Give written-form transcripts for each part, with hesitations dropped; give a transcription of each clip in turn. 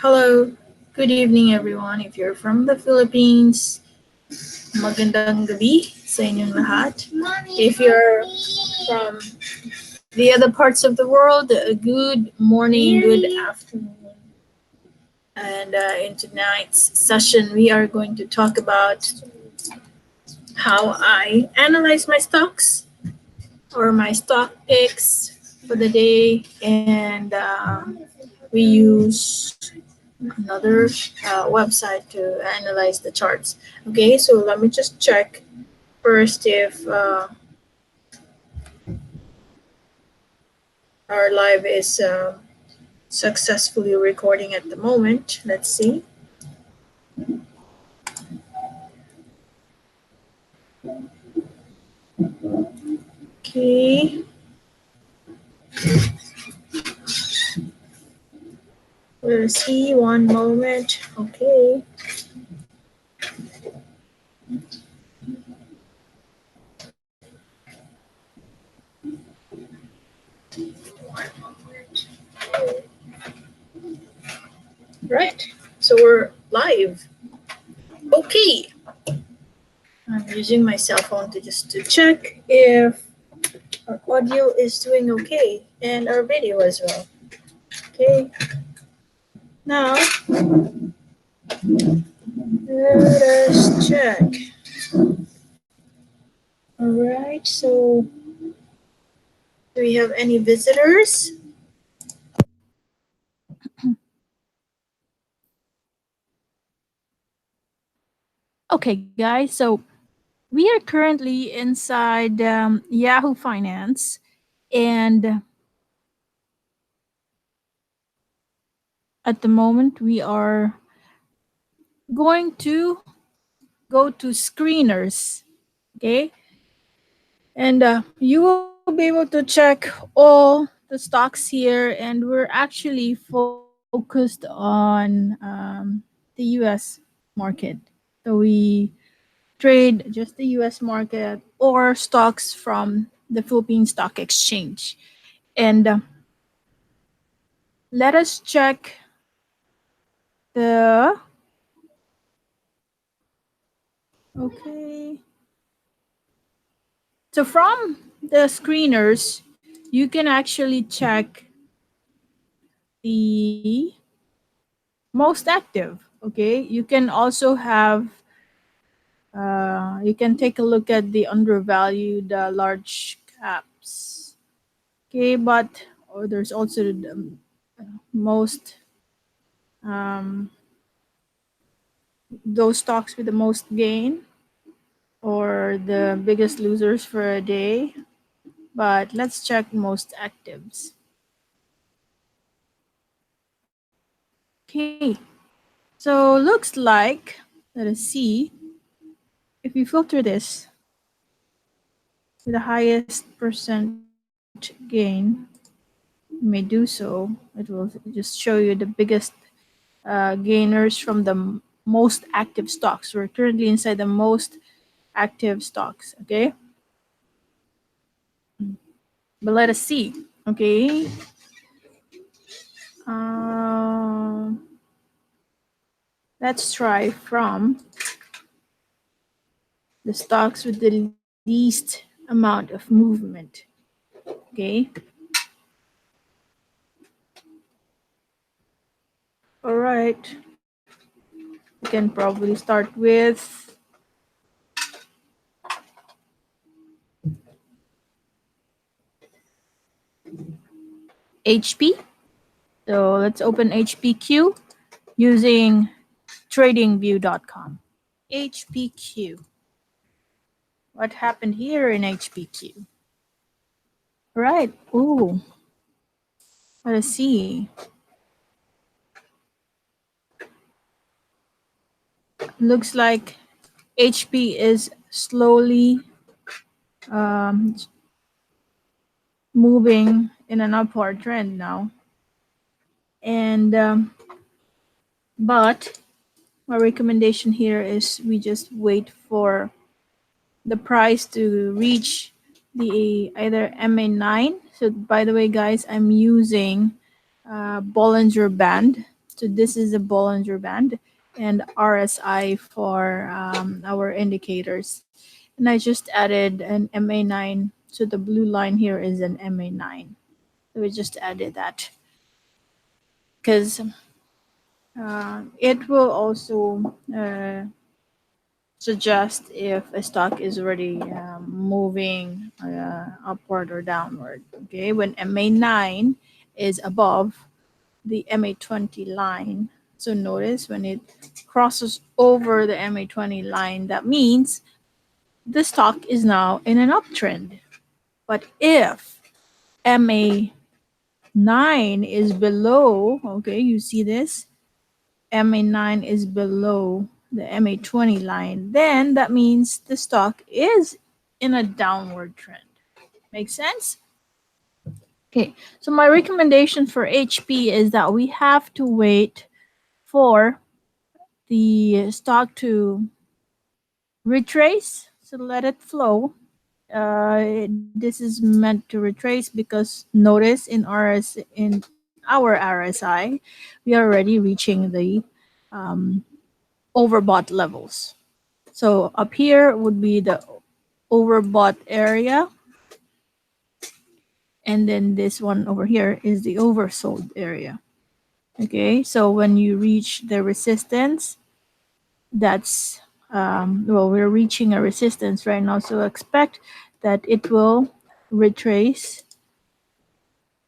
Hello, good evening everyone. If you're from the Philippines, magandang gabi sa inyong lahat. If you're from the other parts of the world, a good morning, good afternoon. And in tonight's session, we are going to talk about how I analyze my stocks or my stock picks for the day, and we use another website to analyze the charts. Okay, so let me just check first if our live is successfully recording at the moment. Let's see. Okay. We'll see. One moment. Okay. One moment. Right. So we're live. Okay. I'm using my cell phone to just to check if our audio is doing okay and our video as well. Okay. Now let us check. All right. So do we have any visitors? Okay, guys, so we are currently inside Yahoo Finance, and at the moment we are going to go to screeners. Okay, and you will be able to check all the stocks here, and we're actually focused on the US market. So we trade just the US market or stocks from the Philippine Stock Exchange. And let us check the okay. So from the screeners, you can actually check the most active. Okay, you can also have you can take a look at the undervalued large caps. Okay, but there's also the most um, those stocks with the most gain or the biggest losers for a day. But let's check most actives. Okay, so looks like, let us see, if you filter this with the highest percent gain, you may do so. It will just show you the biggest gainers from the most active stocks. We're currently inside the most active stocks, okay? But let us see, okay? Um, let's try from the stocks with the least amount of movement, okay? All right. We can probably start with HP. So let's open HPQ using tradingview.com. HPQ. What happened here in HPQ? Right. Ooh. Let us see. Looks like HP is slowly um, moving in an upward trend now. And but my recommendation here is we just wait for the price to reach the either MA9. So by the way, guys, I'm using Bollinger Band. So this is a Bollinger Band and RSI for our indicators. And I just added an MA9. So the blue line here is an MA9. So we just added that because it will also suggest if a stock is already moving upward or downward. Okay, when MA9 is above the MA20 line, so notice when it crosses over the MA20 line, that means the stock is now in an uptrend. But if MA9 is below, okay, you see this, MA9 is below the MA20 line, then that means the stock is in a downward trend. Make sense? Okay, so my recommendation for HP is that we have to wait for the stock to retrace. So let it flow. This is meant to retrace because notice in our RSI, we are already reaching the um, overbought levels. So up here would be the overbought area, and then this one over here is the oversold area. Okay, so when you reach the resistance, that's well, we're reaching a resistance right now, so expect that it will retrace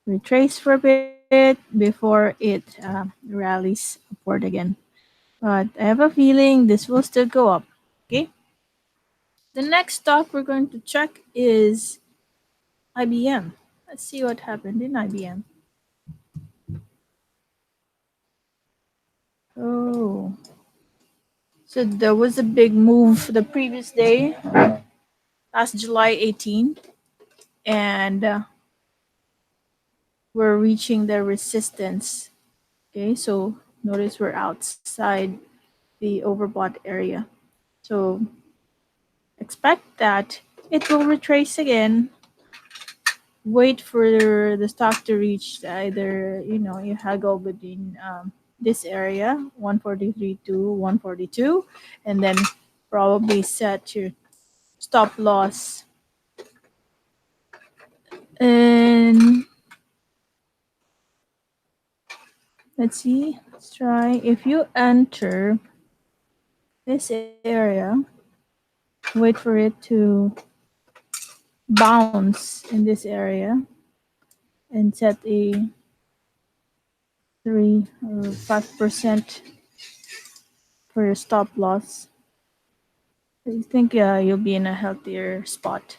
retrace for a bit before it rallies upward again. But I have a feeling this will still go up. Okay, the next stock we're going to check is IBM. Let's see what happened in IBM. Oh, so there was a big move the previous day, last July 18, and we're reaching the resistance. Okay, so notice we're outside the overbought area. So expect that it will retrace again. Wait for the stock to reach either, you haggle between this area 143 to 142, and then probably set your stop loss. And let's see, let's try. If you enter this area, wait for it to bounce in this area and set a 3 or 5% for your stop loss. I think you'll be in a healthier spot.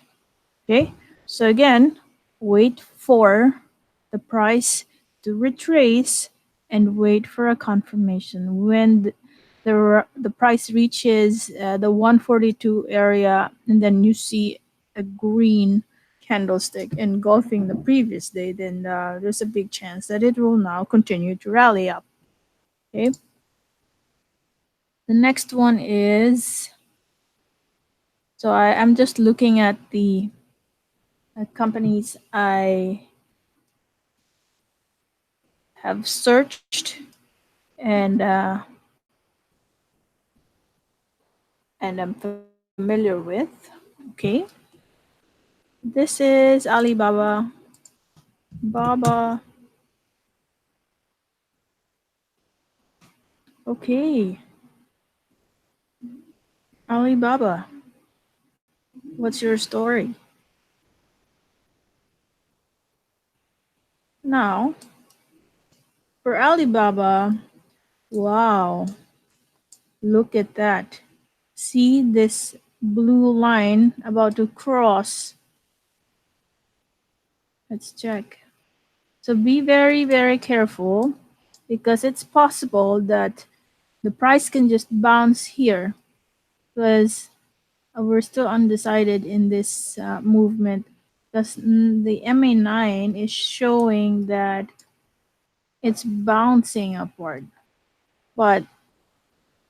Okay, so again, wait for the price to retrace and wait for a confirmation. When the price reaches the 142 area, and then you see a green candlestick engulfing the previous day, then there's a big chance that it will now continue to rally up. Okay, the next one is, so I'm just looking at the companies I have searched and I'm familiar with. Okay, this is Alibaba. Baba. Okay, Alibaba. What's your story? Now, for Alibaba, wow, look at that. See this blue line about to cross. Let's check. So be very, very careful because it's possible that the price can just bounce here because we're still undecided in this movement because the MA9 is showing that it's bouncing upward. But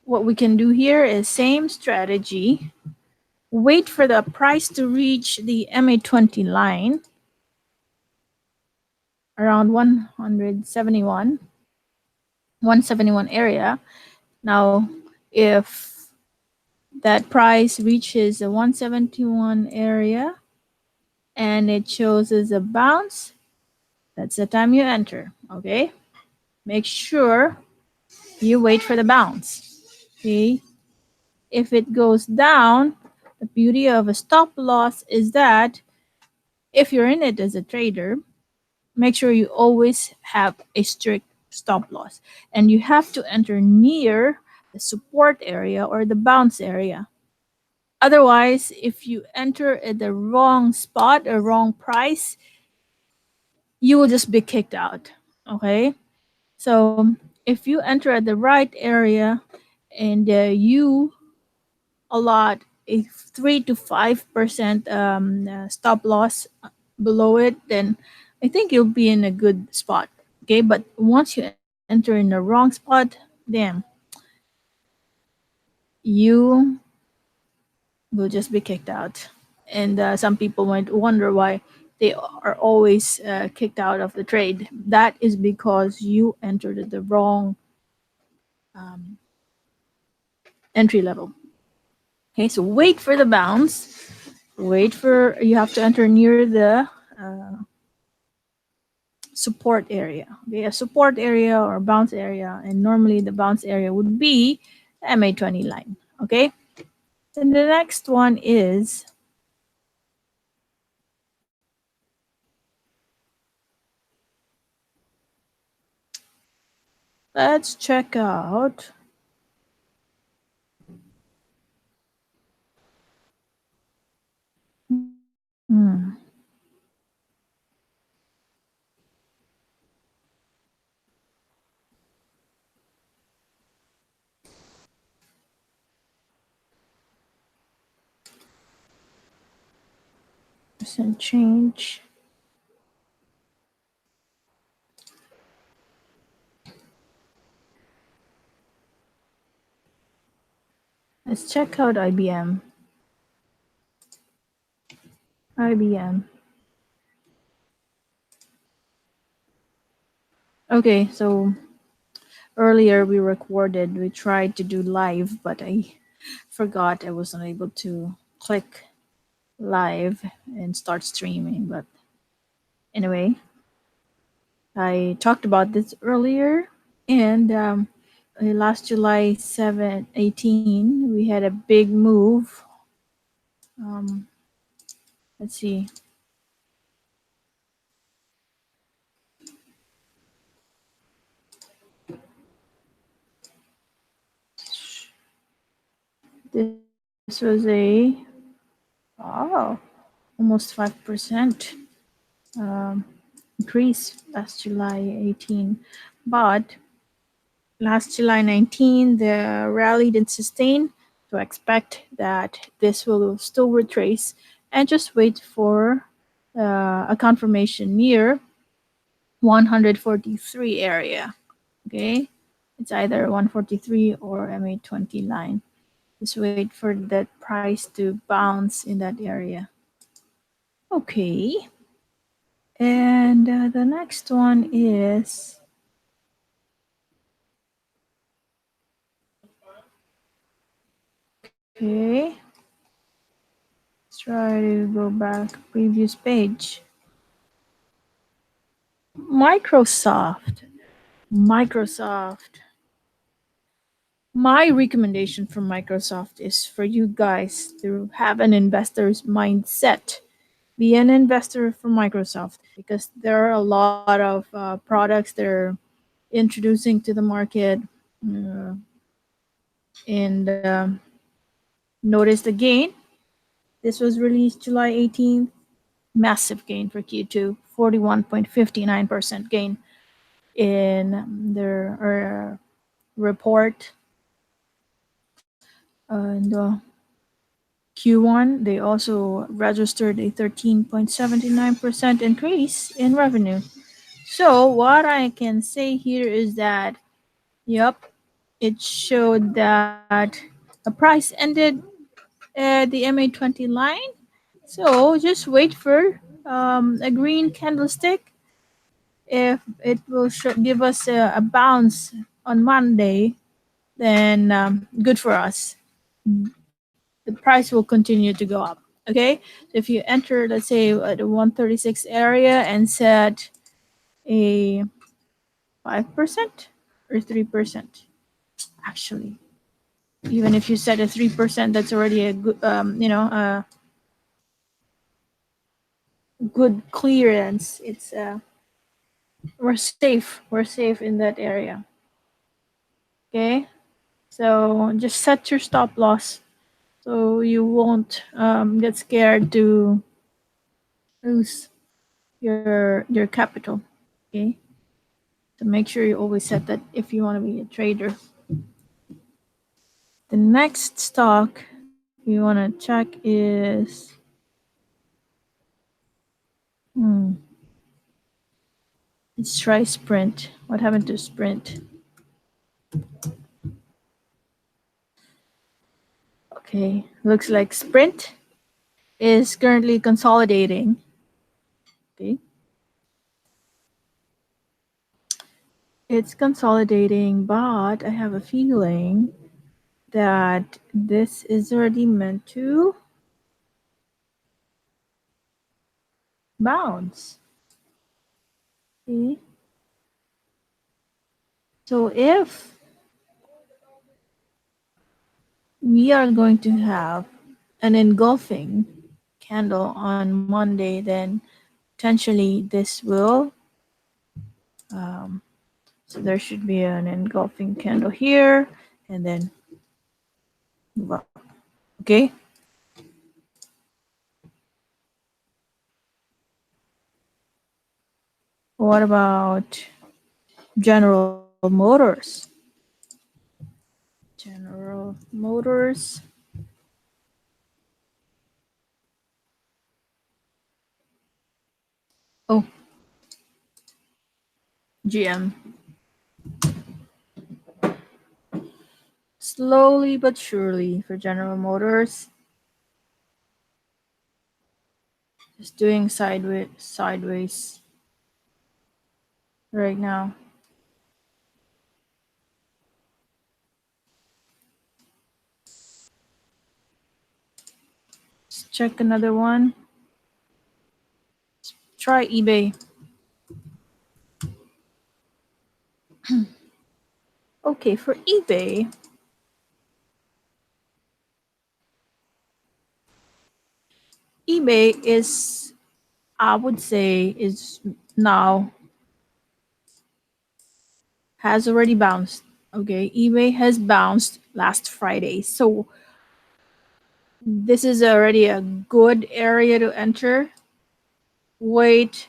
what we can do here is same strategy. Wait for the price to reach the MA20 line around 171. 171 area. Now, if that price reaches the 171 area and it shows as a bounce, that's the time you enter. Okay, make sure you wait for the bounce. Okay, if it goes down, the beauty of a stop loss is that if you're in it as a trader, make sure you always have a strict stop loss, and you have to enter near the support area or the bounce area. Otherwise, if you enter at the wrong spot or wrong price, you will just be kicked out. Okay, so if you enter at the right area and you allot a 3 to 5% stop loss below it, then I think you'll be in a good spot. Okay, but once you enter in the wrong spot, damn, you will just be kicked out. And some people might wonder why they are always kicked out of the trade. That is because you entered at the wrong um, entry level. Okay, so wait for the bounce. Wait for, you have to enter near the uh, support area. Okay, a support area or bounce area, and normally the bounce area would be the MA20 line. Okay, then the next one is, let's check out. Hmm, percent change. Let's check out IBM. IBM. Okay, so earlier we tried to do live, but I forgot I wasn't able to click live and start streaming. But anyway, I talked about this earlier, and last July 7, 18, we had a big move. Um, let's see. This was a, oh, almost 5% um, increase last July 18. But last July 19, the rally didn't sustain, so I expect that this will still retrace and just wait for a confirmation near 143 area. Okay, it's either 143 or MA20 line. Just wait for that price to bounce in that area. Okay, and the next one is, okay, let's try to go back previous page. Microsoft. Microsoft. My recommendation from Microsoft is for you guys to have an investor's mindset. Be an investor from Microsoft because there are a lot of products they're introducing to the market. Uh, and notice the gain. This was released July 18th. Massive gain for Q2, 41.59% gain in their report. And Q1, they also registered a 13.79% increase in revenue. So, what I can say here is that, yep, it showed that a price ended at the MA20 line. So, just wait for a green candlestick. If it will give us a bounce on Monday, then good for us. The price will continue to go up. Okay, so if you enter, let's say, at the 136 area and set a 5% or 3%, actually, even if you set a 3%, that's already a good, a good clearance. It's we're safe. We're safe in that area. Okay, so just set your stop loss so you won't get scared to lose your capital. Okay, so make sure you always set that if you want to be a trader. The next stock you want to check is hmm, let's try Sprint. What happened to Sprint? Okay, looks like Sprint is currently consolidating. Okay, it's consolidating, but I have a feeling that this is already meant to bounce. Okay, so if we are going to have an engulfing candle on Monday, then potentially this will. Um, so there should be an engulfing candle here, and then move up. Okay. What about General Motors? General Motors. Oh, GM. Slowly but surely for General Motors. Just doing sideways right now. Let's check another one. Try eBay. Okay, for eBay, eBay is, I would say, is now has already bounced. Okay, eBay has bounced last Friday. So this is already a good area to enter. Wait,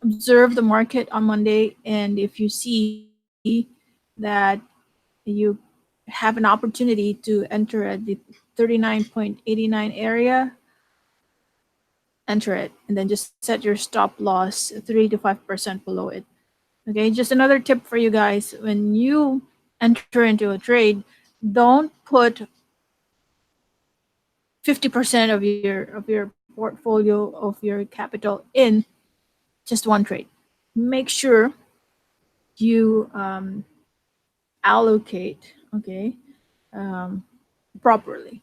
observe the market on Monday, and if you see that you have an opportunity to enter at the 39.89 area, enter it, and then just set your stop loss 3 to 5% below it. Okay, just another tip for you guys: when you enter into a trade, don't put 50% of your portfolio, of your capital, in just one trade. Make sure you allocate, okay, um, properly.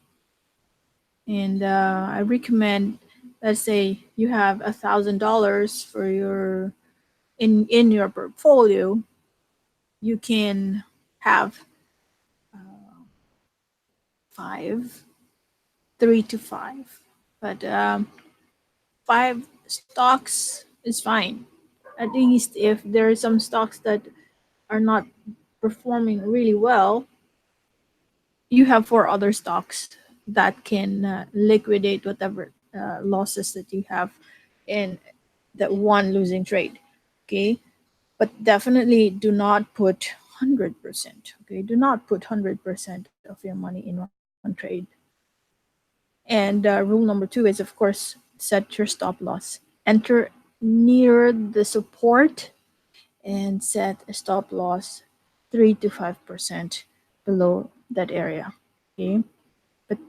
And I recommend, let's say you have $1,000 for your in your portfolio, you can have five, 3 to 5, but five stocks is fine. At least if there are some stocks that are not performing really well, you have 4 other stocks that can liquidate whatever losses that you have in that one losing trade. Okay, but definitely do not put 100%. Okay, do not put 100% of your money in one trade. And rule number 2 is, of course, set your stop loss. Enter near the support and set a stop loss 3 to 5% below that area. Okay, but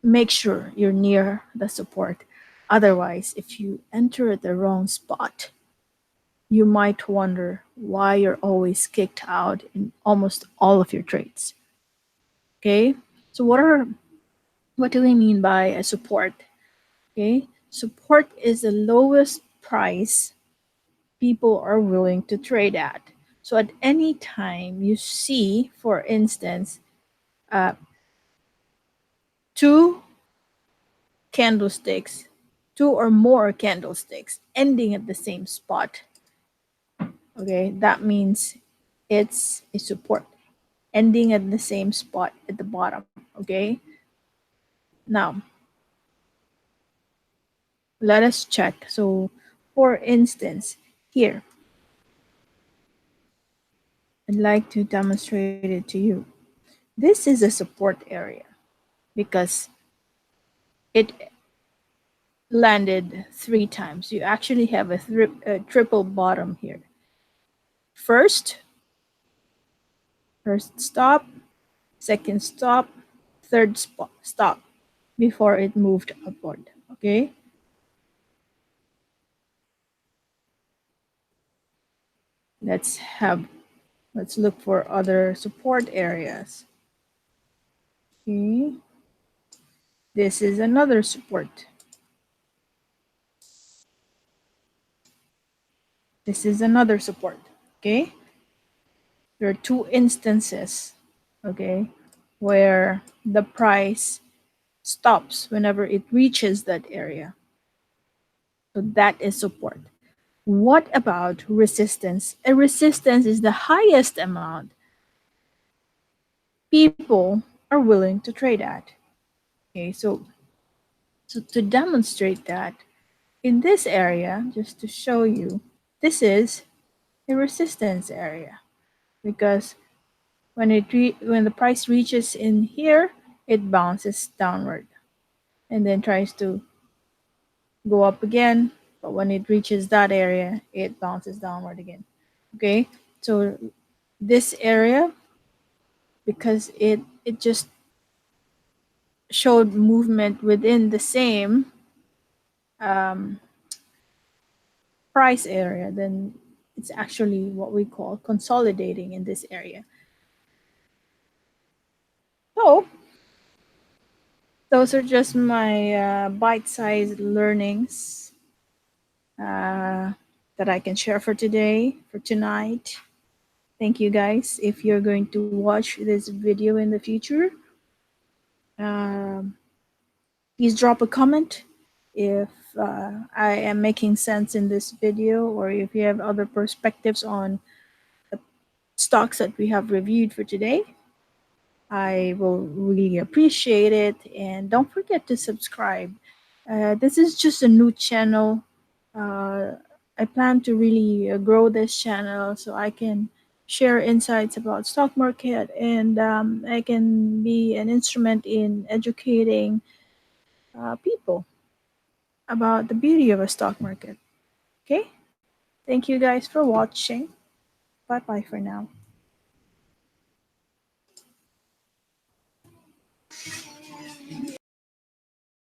make sure you're near the support. Otherwise, if you enter at the wrong spot, you might wonder why you're always kicked out in almost all of your trades. Okay? So what do we mean by a support? Okay? Support is the lowest price people are willing to trade at. So at any time you see, for instance, uh, two candlesticks, two or more candlesticks ending at the same spot, okay, that means it's a support ending at the same spot at the bottom, okay? Now, let us check. So, for instance, here, I'd like to demonstrate it to you. This is a support area because it landed three times. You actually have a triple bottom here. First, first stop, second stop, third stop before it moved upward. Okay, let's have let's look for other support areas. Okay, this is another support. This is another support. Okay, there are two instances. Okay, where the price stops whenever it reaches that area. So that is support. What about resistance? A resistance is the highest amount people are willing to trade at. Okay, so to demonstrate that in this area, just to show you, this is a resistance area because when the price reaches in here, it bounces downward and then tries to go up again, but when it reaches that area, it bounces downward again. Okay, so this area, because it just showed movement within the same um, price area, then it's actually what we call consolidating in this area. So those are just my bite-sized learnings uh, that I can share for today, for tonight. Thank you guys. If you're going to watch this video in the future, um, please drop a comment if I am making sense in this video, or if you have other perspectives on the stocks that we have reviewed for today. I will really appreciate it. And don't forget to subscribe. This is just a new channel. Uh, I plan to really grow this channel so I can share insights about stock market, and I can be an instrument in educating people about the beauty of a stock market. Okay? Thank you guys for watching. Bye bye for now.